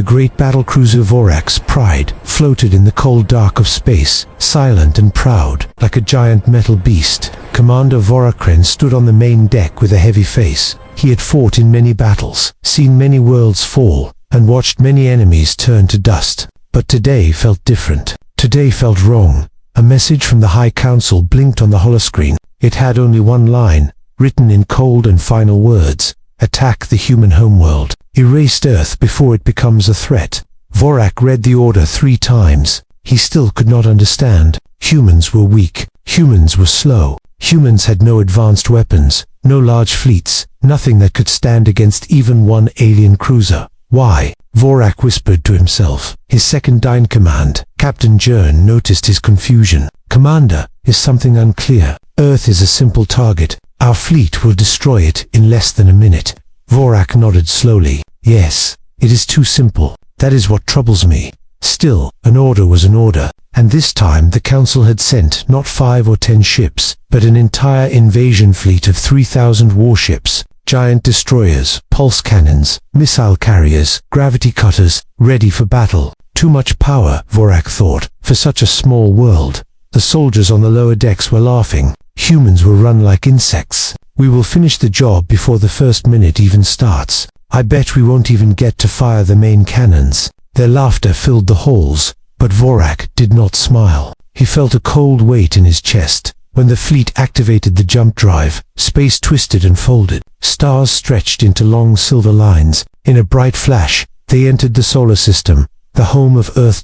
The great battlecruiser Vorak's Pride floated in the cold dark of space, silent and proud, like a giant metal beast. Commander Vorakren stood on the main deck with a heavy face. He had fought in many battles, seen many worlds fall, and watched many enemies turn to dust. But today felt different. Today felt wrong. A message from the High Council blinked on the holoscreen. It had only one line, written in cold and final words: attack the human homeworld. Erased Earth before it becomes a threat. Vorak read the order 3 times. He still could not understand. Humans were weak. Humans were slow. Humans had no advanced weapons, no large fleets, nothing that could stand against even one alien cruiser. Why? Vorak whispered to himself. His second-in-command, Captain Jern, noticed his confusion. Commander, is something unclear? Earth is a simple target. Our fleet will destroy it in less than a minute. Vorak nodded slowly. Yes, it is too simple. That is what troubles me. Still, an order was an order, and this time the Council had sent not 5 or 10 ships, but an entire invasion fleet of 3,000 warships, giant destroyers, pulse cannons, missile carriers, gravity cutters, ready for battle. Too much power, Vorak thought, for such a small world. The soldiers on the lower decks were laughing. Humans will run like insects. We will finish the job before the first minute even starts. I bet we won't even get to fire the main cannons. Their laughter filled the halls, but Vorak did not smile. He felt a cold weight in his chest. When the fleet activated the jump drive, space twisted and folded. Stars stretched into long silver lines. In a bright flash, they entered the solar system, the home of Earth.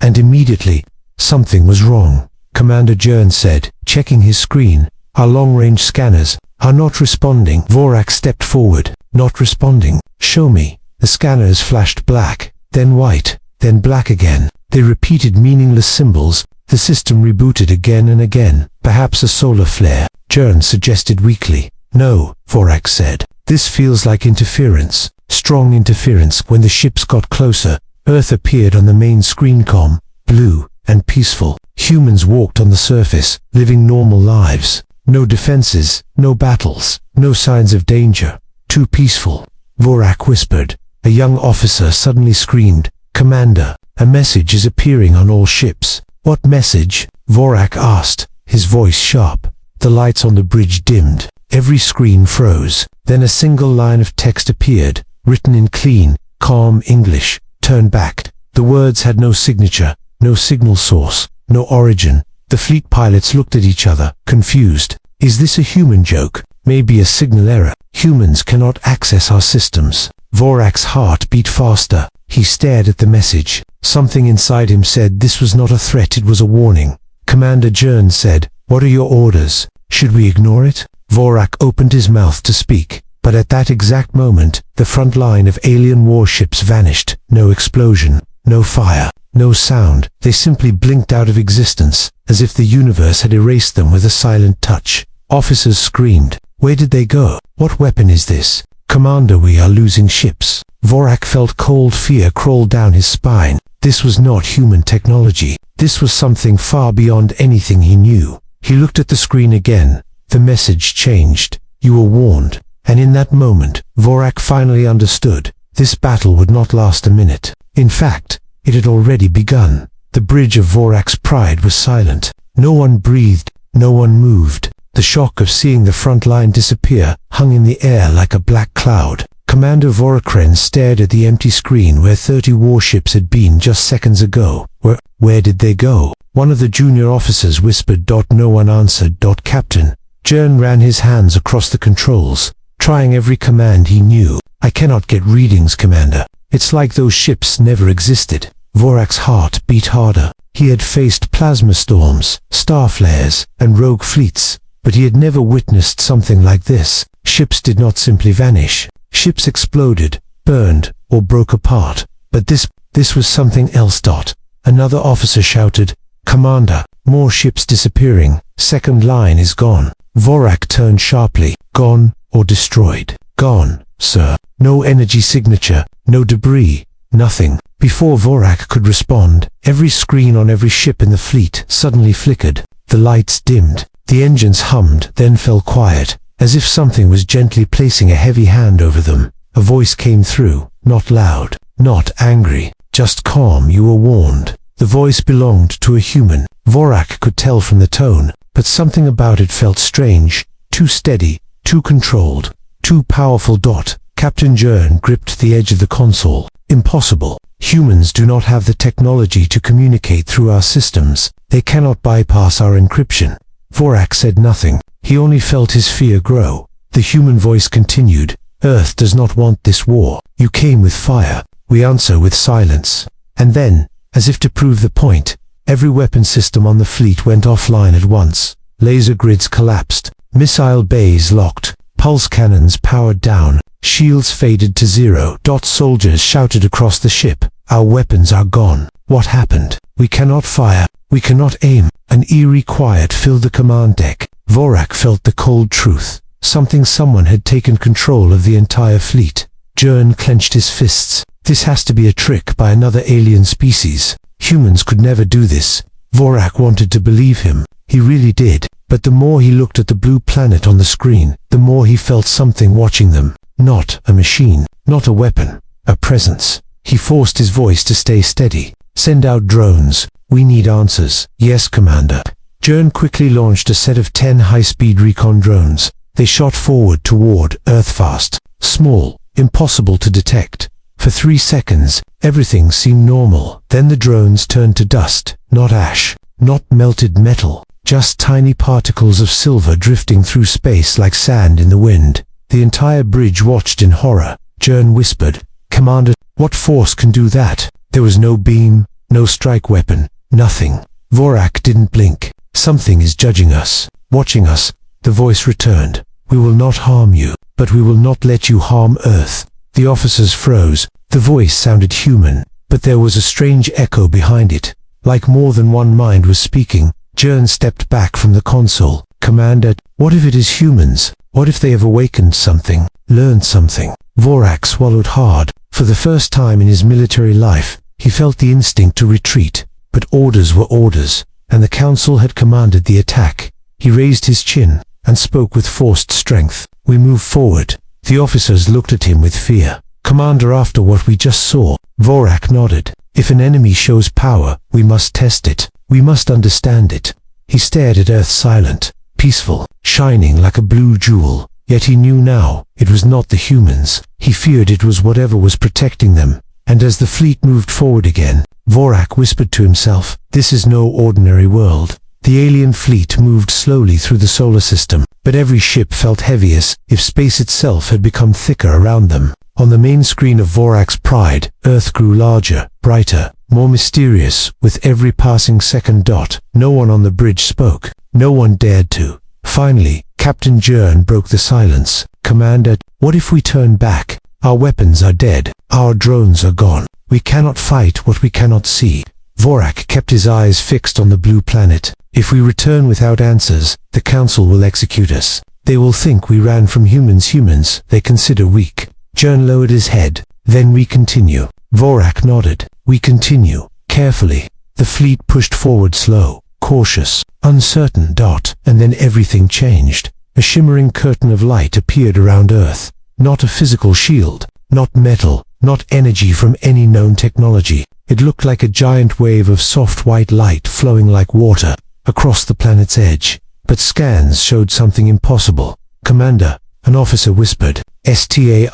And immediately, something was wrong. Commander Jern said, checking his screen. Our long-range scanners are not responding. Vorak stepped forward. Not responding. Show me. The scanners flashed black, then white, then black again. They repeated meaningless symbols. The system rebooted again and again. Perhaps a solar flare, Jern suggested weakly. No, Vorak said. This feels like interference. Strong interference. When the ships got closer, Earth appeared on the main screen, calm, blue, and peaceful. Humans walked on the surface, living normal lives. No defenses, no battles, no signs of danger. Too peaceful. Vorak whispered. A young officer suddenly screamed, Commander, a message is appearing on all ships. What message? Vorak asked, his voice sharp. The lights on the bridge dimmed. Every screen froze. Then a single line of text appeared, written in clean, calm English. Turn back. The words had no signature, no signal source, no origin. The fleet pilots looked at each other, confused. Is this a human joke? Maybe a signal error. Humans cannot access our systems. Vorak's heart beat faster. He stared at the message. Something inside him said this was not a threat, it was a warning. Commander Jern said, what are your orders? Should we ignore it? Vorak opened his mouth to speak, but at that exact moment, the front line of alien warships vanished. No explosion, no fire, no sound. They simply blinked out of existence, as if the universe had erased them with a silent touch. Officers screamed. Where did they go? What weapon is this? Commander, we are losing ships. Vorak felt cold fear crawl down his spine. This was not human technology. This was something far beyond anything he knew. He looked at the screen again. The message changed. You were warned. And in that moment, Vorak finally understood. This battle would not last a minute. In fact, it had already begun. The bridge of Vorak's Pride was silent. No one breathed. No one moved. The shock of seeing the front line disappear hung in the air like a black cloud. Commander Vorakren stared at the empty screen where 30 warships had been just seconds ago. Where did they go? One of the junior officers whispered. No one answered. Captain. Jern ran his hands across the controls, trying every command he knew. I cannot get readings, Commander. It's like those ships never existed. Vorak's heart beat harder. He had faced plasma storms, star flares, and rogue fleets, but he had never witnessed something like this. Ships did not simply vanish. Ships exploded, burned, or broke apart. But this was something else. Another officer shouted, Commander, more ships disappearing. Second line is gone. Vorak turned sharply. Gone or destroyed? Gone, sir. No energy signature, no debris, nothing. Before Vorak could respond, every screen on every ship in the fleet suddenly flickered. The lights dimmed. The engines hummed, then fell quiet, as if something was gently placing a heavy hand over them. A voice came through, not loud, not angry, just calm. You were warned. The voice belonged to a human. Vorak could tell from the tone, but something about it felt strange, too steady, too controlled, too powerful. Captain Jern gripped the edge of the console. Impossible. Humans do not have the technology to communicate through our systems. They cannot bypass our encryption. Vorak said nothing. He only felt his fear grow. The human voice continued. Earth does not want this war. You came with fire. We answer with silence. And then, as if to prove the point, every weapon system on the fleet went offline at once. Laser grids collapsed. Missile bays locked. Pulse cannons powered down. Shields faded to zero. Soldiers shouted across the ship. Our weapons are gone. What happened? We cannot fire. We cannot aim. An eerie quiet filled the command deck. Vorak felt the cold truth. Someone had taken control of the entire fleet. Jern clenched his fists. This has to be a trick by another alien species. Humans could never do this. Vorak wanted to believe him. He really did. But the more he looked at the blue planet on the screen, the more he felt something watching them. Not a machine, not a weapon, a presence. He forced his voice to stay steady. Send out drones. We need answers. Yes, Commander. Jern quickly launched a set of 10 high-speed recon drones. They shot forward toward Earth fast. Small, impossible to detect. For 3 seconds, everything seemed normal. Then the drones turned to dust. Not ash, not melted metal. Just tiny particles of silver drifting through space like sand in the wind. The entire bridge watched in horror. Jern whispered, Commander, what force can do that? There was no beam, no strike weapon, nothing. Vorak didn't blink. Something is judging us, watching us. The voice returned. We will not harm you, but we will not let you harm Earth. The officers froze. The voice sounded human, but there was a strange echo behind it. Like more than one mind was speaking. Jern stepped back from the console. Commander, what if it is humans? What if they have awakened something, learned something? Vorak swallowed hard. For the first time in his military life, he felt the instinct to retreat. But orders were orders, and the Council had commanded the attack. He raised his chin and spoke with forced strength. We move forward. The officers looked at him with fear. Commander, after what we just saw, Vorak nodded. If an enemy shows power, we must test it. We must understand it. He stared at Earth, silent, peaceful, shining like a blue jewel. Yet he knew now, it was not the humans. He feared it was whatever was protecting them. And as the fleet moved forward again, Vorak whispered to himself, this is no ordinary world. The alien fleet moved slowly through the solar system, but every ship felt heavy as if space itself had become thicker around them. On the main screen of Vorak's pride, Earth grew larger, brighter, more mysterious with every passing second. No one on the bridge spoke. No one dared to. Finally, Captain Jern broke the silence. Commander, what if we turn back? Our weapons are dead. Our drones are gone. We cannot fight what we cannot see. Vorak kept his eyes fixed on the blue planet. If we return without answers, the Council will execute us. They will think we ran from humans they consider weak. Jern lowered his head. Then we continue. Vorak nodded. We continue. Carefully. The fleet pushed forward, slow, cautious, uncertain. And then everything changed. A shimmering curtain of light appeared around Earth. Not a physical shield, not metal, not energy from any known technology. It looked like a giant wave of soft white light flowing like water across the planet's edge. But scans showed something impossible. Commander, an officer whispered. Staring,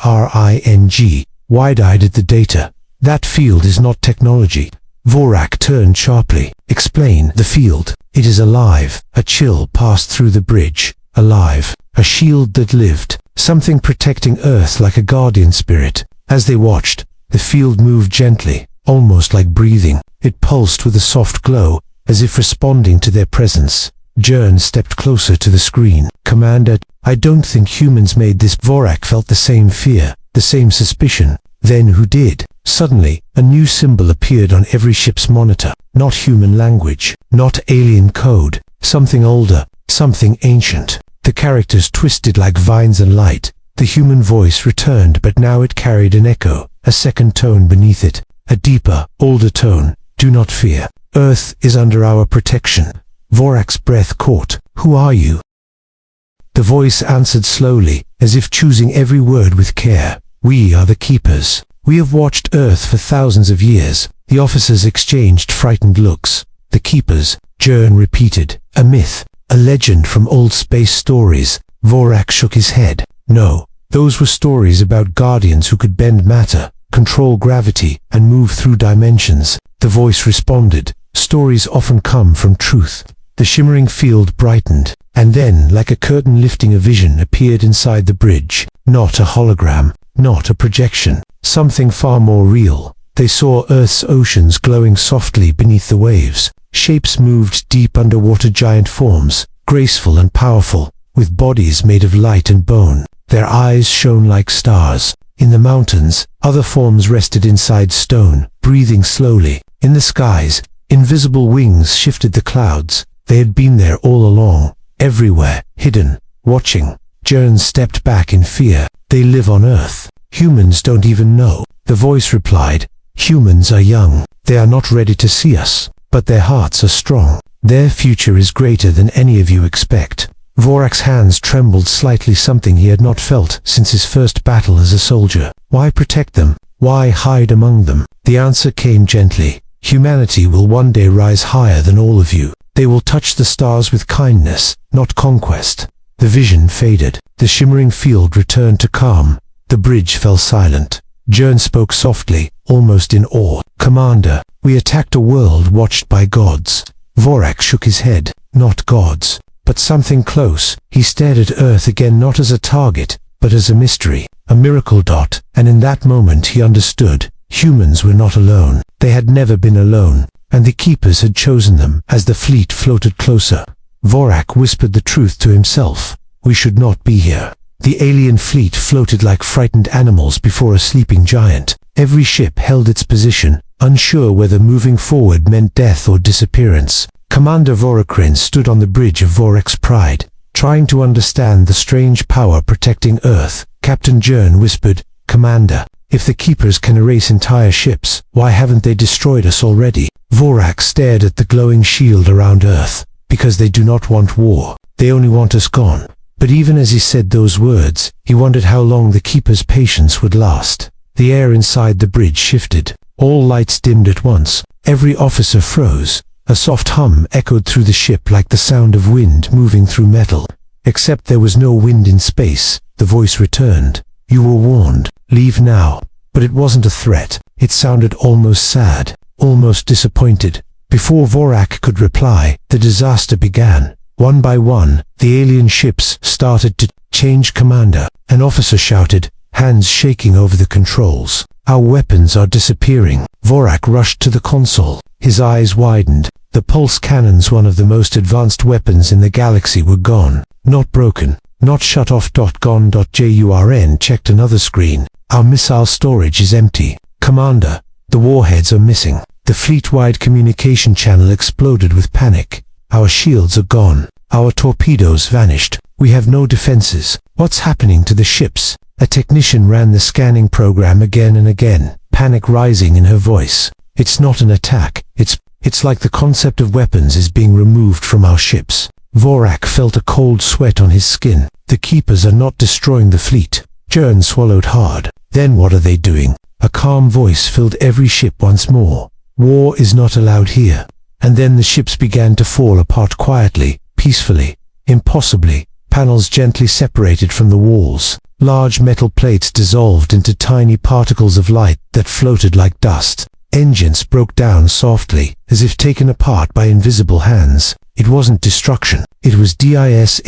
wide-eyed at the data. That field is not technology. Vorak turned sharply. Explain the field. It is alive. A chill passed through the bridge. Alive. A shield that lived. Something protecting Earth like a guardian spirit. As they watched, the field moved gently, almost like breathing. It pulsed with a soft glow, as if responding to their presence. Jern stepped closer to the screen. Commander, I don't think humans made this. Vorak felt the same fear, the same suspicion. Then who did? Suddenly, a new symbol appeared on every ship's monitor. Not human language, not alien code. Something older, something ancient. The characters twisted like vines and light. The human voice returned, but now it carried an echo, a second tone beneath it. A deeper, older tone. Do not fear. Earth is under our protection. Vorak's breath caught. Who are you? The voice answered slowly, as if choosing every word with care. We are the keepers. We have watched Earth for thousands of years. The officers exchanged frightened looks. The keepers, Jern repeated. A myth, a legend from old space stories. Vorak shook his head. No, those were stories about guardians who could bend matter, control gravity, and move through dimensions. The voice responded. Stories often come from truth. The shimmering field brightened, and then, like a curtain lifting, a vision appeared inside the bridge. Not a hologram, not a projection, something far more real. They saw Earth's oceans glowing softly beneath the waves. Shapes moved deep underwater, giant forms, graceful and powerful, with bodies made of light and bone. Their eyes shone like stars. In the mountains, other forms rested inside stone, breathing slowly. In the skies, invisible wings shifted the clouds. They had been there all along, everywhere, hidden, watching. Jern stepped back in fear. They live on Earth. Humans don't even know. The voice replied, humans are young. They are not ready to see us, but their hearts are strong. Their future is greater than any of you expect. Vorak's hands trembled slightly, something he had not felt since his first battle as a soldier. Why protect them? Why hide among them? The answer came gently. Humanity will one day rise higher than all of you. They will touch the stars with kindness, not conquest. The vision faded. The shimmering field returned to calm. The bridge fell silent. Jern spoke softly, almost in awe. Commander, we attacked a world watched by gods. Vorak shook his head. Not gods, but something close. He stared at Earth again, not as a target, but as a mystery, a miracle dot. And in that moment he understood. Humans were not alone. They had never been alone, and the keepers had chosen them. As the fleet floated closer, Vorak whispered the truth to himself. We should not be here. The alien fleet floated like frightened animals before a sleeping giant. Every ship held its position, unsure whether moving forward meant death or disappearance. Commander Vorakrin stood on the bridge of Vorak's pride, trying to understand the strange power protecting Earth. Captain Jern whispered, Commander, if the keepers can erase entire ships, why haven't they destroyed us already? Vorak stared at the glowing shield around Earth. Because they do not want war. They only want us gone. But even as he said those words, he wondered how long the keepers' patience would last. The air inside the bridge shifted. All lights dimmed at once. Every officer froze. A soft hum echoed through the ship like the sound of wind moving through metal. Except there was no wind in space. The voice returned. You were warned. Leave now. But it wasn't a threat. It sounded almost sad, almost disappointed. Before Vorak could reply, the disaster began. One by one, the alien ships started to change commander. An officer shouted, hands shaking over the controls. Our weapons are disappearing. Vorak rushed to the console. His eyes widened. The pulse cannons, one of the most advanced weapons in the galaxy, were gone. Not broken, not shut off. Gone. Jurn checked another screen. Our missile storage is empty. Commander, the warheads are missing. The fleet-wide communication channel exploded with panic. Our shields are gone. Our torpedoes vanished. We have no defenses. What's happening to the ships? A technician ran the scanning program again and again, panic rising in her voice. It's not an attack. It's like the concept of weapons is being removed from our ships. Vorak felt a cold sweat on his skin. The keepers are not destroying the fleet. Jern swallowed hard. Then what are they doing? A calm voice filled every ship once more. War is not allowed here. And then the ships began to fall apart quietly, peacefully, impossibly. Panels gently separated from the walls. Large metal plates dissolved into tiny particles of light that floated like dust. Engines broke down softly, as if taken apart by invisible hands. It wasn't destruction. It was DISASSEMBLY.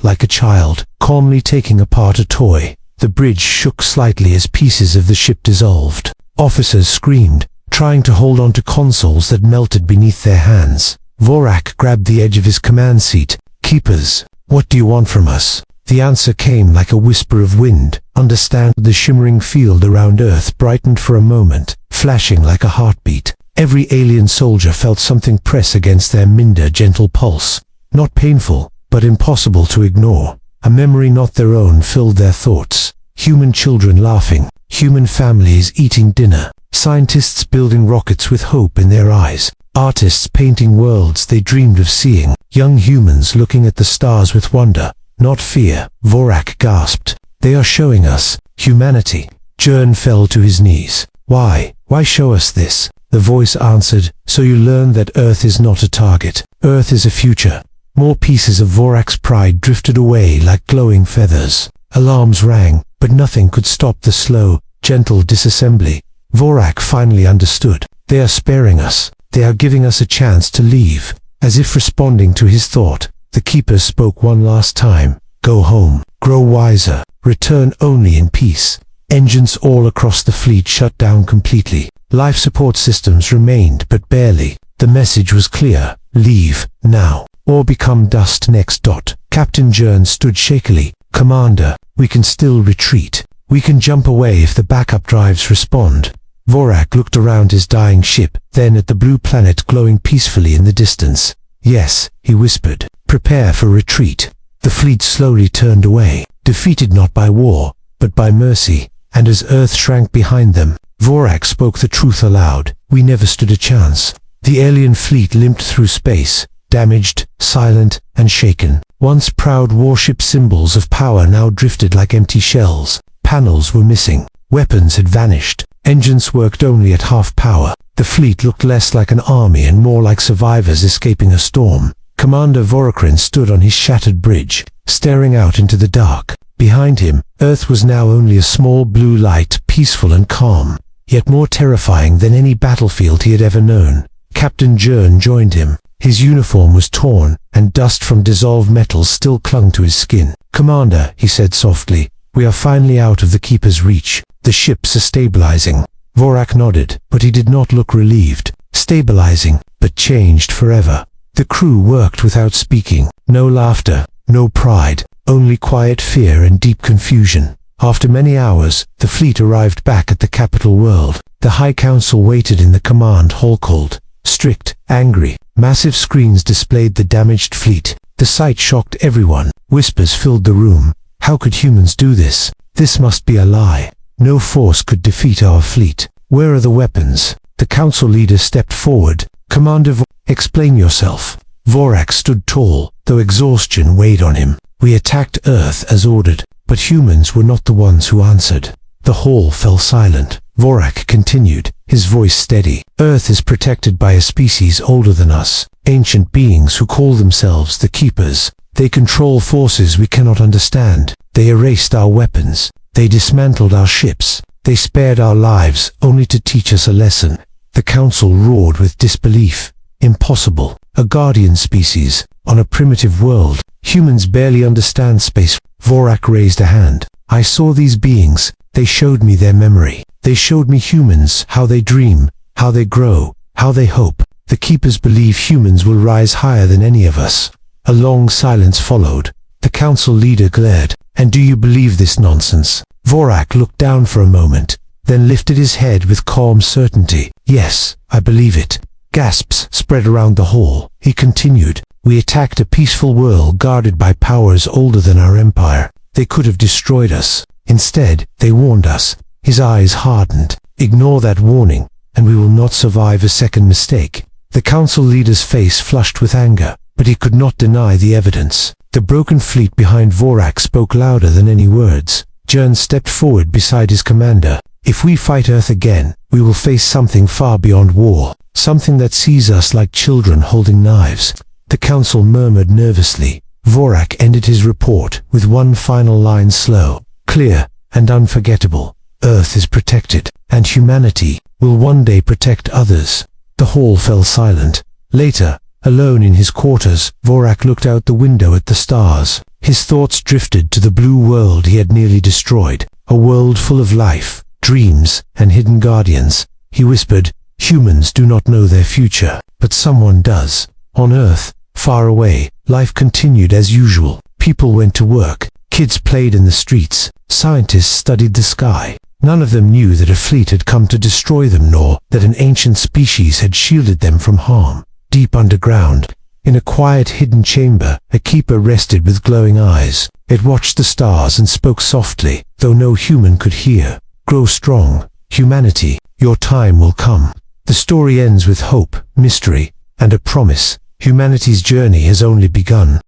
Like a child, calmly taking apart a toy. The bridge shook slightly as pieces of the ship dissolved. Officers screamed, trying to hold on to consoles that melted beneath their hands. Vorak grabbed the edge of his command seat. Keepers, what do you want from us? The answer came like a whisper of wind. Understand. The shimmering field around Earth brightened for a moment, flashing like a heartbeat. Every alien soldier felt something press against their minder gentle pulse. Not painful, but impossible to ignore. A memory not their own filled their thoughts. Human children laughing. Human families eating dinner. Scientists building rockets with hope in their eyes. Artists painting worlds they dreamed of seeing. Young humans looking at the stars with wonder, not fear. Vorak gasped. They are showing us. Humanity. Jern fell to his knees. Why? Why show us this? The voice answered, so you learn that Earth is not a target. Earth is a future. More pieces of Vorak's pride drifted away like glowing feathers. Alarms rang, but nothing could stop the slow, gentle disassembly. Vorak finally understood. They are sparing us. They are giving us a chance to leave. As if responding to his thought, the Keepers spoke one last time. Go home. Grow wiser. Return only in peace. Engines all across the fleet shut down completely. Life support systems remained, but barely. The message was clear. Leave, now, or become dust next. Captain Jern stood shakily. Commander, we can still retreat. We can jump away if the backup drives respond. Vorak looked around his dying ship, then at the blue planet glowing peacefully in the distance. Yes, he whispered. Prepare for retreat. The fleet slowly turned away, defeated not by war, but by mercy. And as Earth shrank behind them, Vorak spoke the truth aloud. We never stood a chance. The alien fleet limped through space, damaged, silent, and shaken. Once proud warship symbols of power now drifted like empty shells. Panels were missing. Weapons had vanished. Engines worked only at half power. The fleet looked less like an army and more like survivors escaping a storm. Commander Vorakrin stood on his shattered bridge, staring out into the dark. Behind him, Earth was now only a small blue light, peaceful and calm, yet more terrifying than any battlefield he had ever known. Captain Jern joined him. His uniform was torn, and dust from dissolved metals still clung to his skin. Commander, he said softly, we are finally out of the Keeper's reach. The ships are stabilizing. Vorak nodded, but he did not look relieved. Stabilizing, but changed forever. The crew worked without speaking. No laughter, no pride. Only quiet fear and deep confusion. After many hours, the fleet arrived back at the capital world. The High Council waited in the command hall cold, strict, angry. Massive screens displayed the damaged fleet. The sight shocked everyone. Whispers filled the room. How could humans do this? This must be a lie. No force could defeat our fleet. Where are the weapons? The council leader stepped forward. Commander explain yourself. Vorak stood tall, though exhaustion weighed on him. We attacked Earth as ordered, but humans were not the ones who answered. The hall fell silent. Vorak continued, his voice steady. Earth is protected by a species older than us, ancient beings who call themselves the Keepers. They control forces we cannot understand. They erased our weapons. They dismantled our ships. They spared our lives only to teach us a lesson. The council roared with disbelief. Impossible. A guardian species, on a primitive world. Humans barely understand space. Vorak raised a hand. I saw these beings. They showed me their memory. They showed me humans, how they dream, how they grow, how they hope. The Keepers believe humans will rise higher than any of us. A long silence followed. The council leader glared. And do you believe this nonsense? Vorak looked down for a moment, then lifted his head with calm certainty. Yes, I believe it. Gasps spread around the hall. He continued. We attacked a peaceful world guarded by powers older than our empire. They could have destroyed us. Instead, they warned us. His eyes hardened. Ignore that warning, and we will not survive a second mistake. The council leader's face flushed with anger, but he could not deny the evidence. The broken fleet behind Vorak spoke louder than any words. Jern stepped forward beside his commander. If we fight Earth again, we will face something far beyond war. Something that sees us like children holding knives. The council murmured nervously. Vorak ended his report with one final line, slow, clear, and unforgettable. Earth is protected, and humanity will one day protect others. The hall fell silent. Later, alone in his quarters, Vorak looked out the window at the stars. His thoughts drifted to the blue world he had nearly destroyed. A world full of life, dreams, and hidden guardians. He whispered, humans do not know their future, but someone does. On Earth, far away, life continued as usual. People went to work. Kids played in the streets. Scientists studied the sky. None of them knew that a fleet had come to destroy them, nor that an ancient species had shielded them from harm. Deep underground, in a quiet hidden chamber, a keeper rested with glowing eyes. It watched the stars and spoke softly, though no human could hear. Grow strong, humanity, your time will come. The story ends with hope, mystery, and a promise. Humanity's journey has only begun.